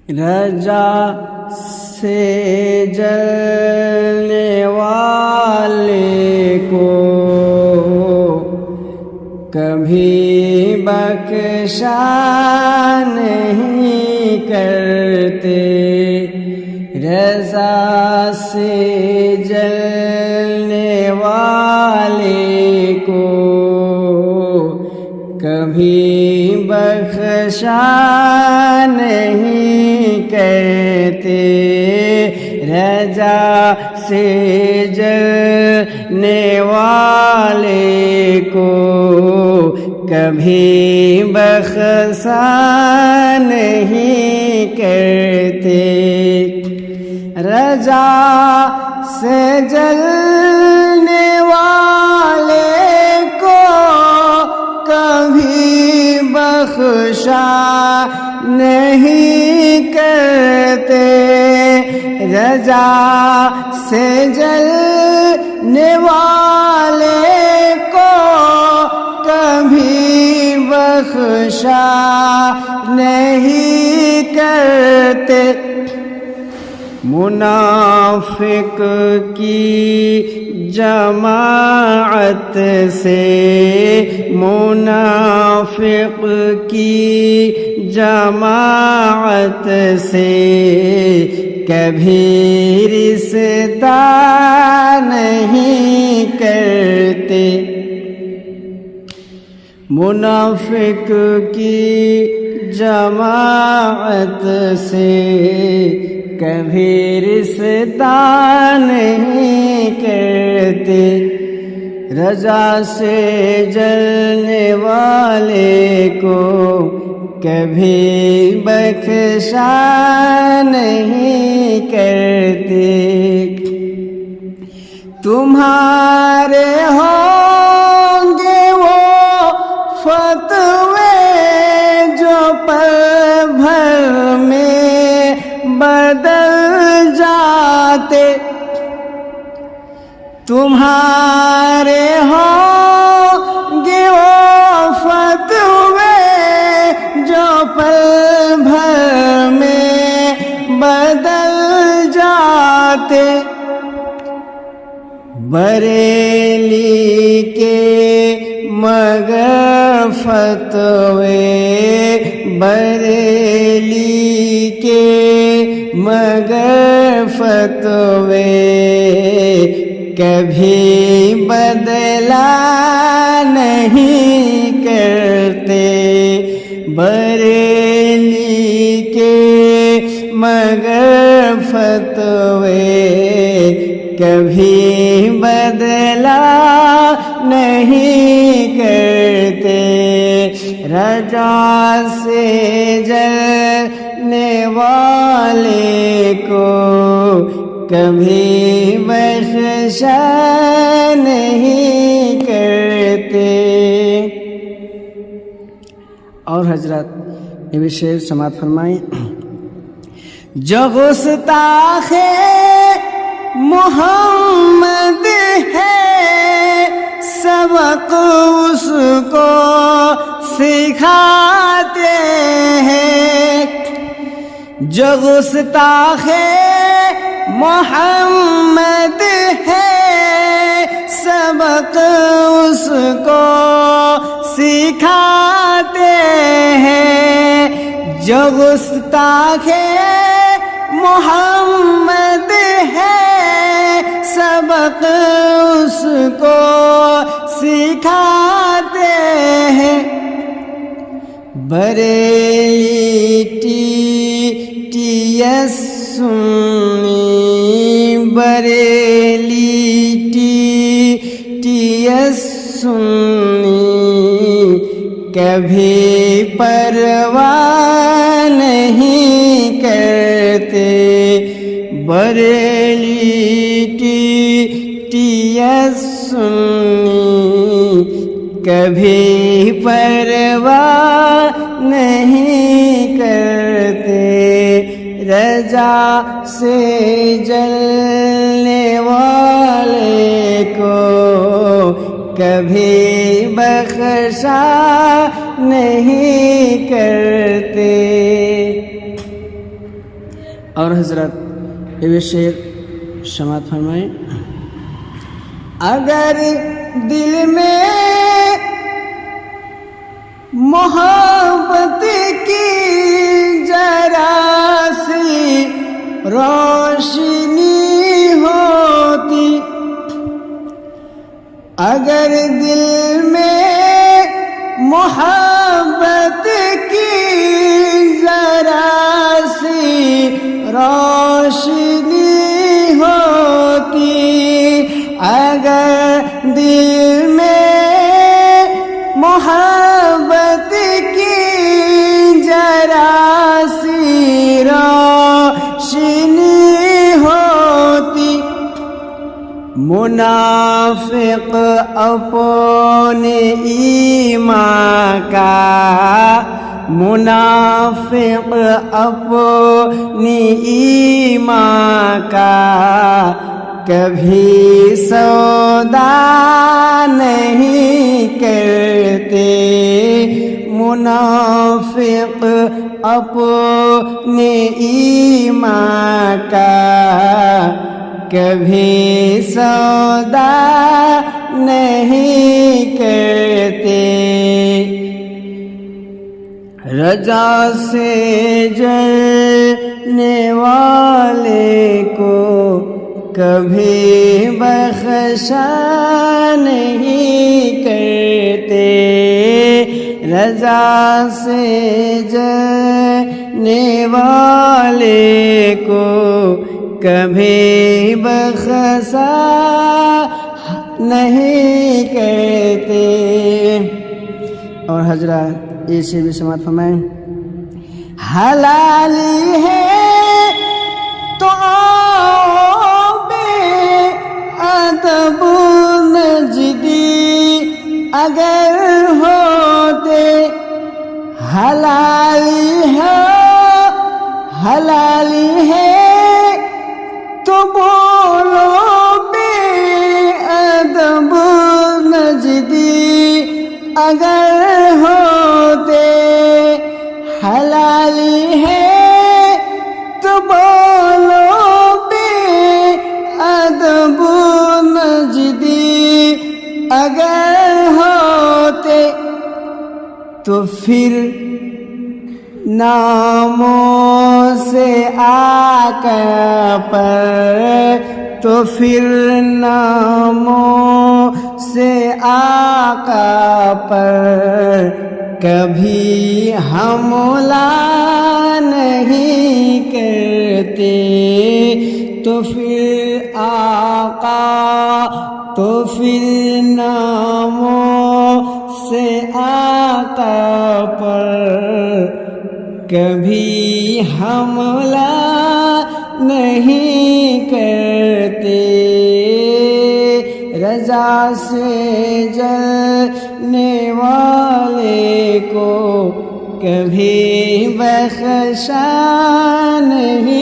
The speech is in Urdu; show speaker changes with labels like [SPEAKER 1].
[SPEAKER 1] رجا سے جلنے والے کو کبھی بخشا نہیں کرتے، رضا سے جلنے والے کو کبھی بخشا نہیں کرتے، رضا سے جلنے والے کو کبھی بخشا نہیں کرتے، رضا سے جلنے والے کو کبھی بخشا نہیں کرتے، رضا سے جلنے والے کو کبھی بخشا نہیں کرتے۔ منافق کی جماعت سے، منافق کی جماعت سے کبھی رشتہ نہیں کرتے، منافق کی جماعت سے کبھی رشتہ نہیں کرتے، رضا سے جلنے والے کو کبھی بخشا نہیں کرتے، تمہارے ہوں گے وہ فتوے جو پل بھر میں بدل جاتے، تمہارے ہوں گے وہ فتوے جو پل بھر میں بدل جاتے، بریلی کے مگر فتوے، بریلی کے مگر فتوے کبھی بدلا نہیں کرتے، بریلی کے مگر فتوے کبھی بدلا نہیں کرتے، رضا سے جلنے والے کو کبھی بخشا نہیں کرتے۔ اور حضرات یہ بھی شعر سماعت فرمائیں، جو گستاخ محمد ہے سبق اس کو سکھاتے ہیں، جو گستاخ محمد ہے سبق اس کو سکھاتے ہیں، جو گستاخ محمد ہے سبق اس کو سکھاتے ہیں، بریلی ٹی ایس سنی، بریلی ٹی ایس سنی کبھی پرواہ نہیں کرتے، بریلی ٹی ایس سنی کبھی پرواہ نہیں کرتے، رضا سے جلنے والے کو کبھی بخشا نہیں کرتے۔ اور حضرت یہ شعر سماعت فرمائیں. اگر دل میں محبت کی ذرا سی روشنی ہوتی، اگر دل میں محبت کی ذرا سی روشنی ہوتی، اگر دل میں محبت کی ذرا سی روشنی ہوتی، منافق اپنے ایمان کا، منافق اپنی ایمان کا کبھی سودا نہیں کرتے، منافق اپنے ایمان کا کبھی سودا نہیں کرتے، رجا سے جلنے والے کو کبھی بخشا نہیں کرتے، رضا سے جلنے والے کو کبھی بخشا نہیں کہتے. اور حضرات اسے بھی سماعت فرمائیں. حلالی ہے تو بے ادب نجدی اگر ہوتے، حلالی ہے، حلالی ہے تو بولو بے ادب نجدی اگر ہوتے، حلالی ہے تو بولو بے ادب نجدی اگر ہوتے، تو پھر ناموں سے آقا پر، تو پھر ناموں سے آقا پر کبھی حملہ نہیں کرتے، تو پھر آقا، تو پھر ناموں سے آقا پر کبھی حملہ نہیں کرتے، رضا سے جلنے والے کو کبھی بخشا نہیں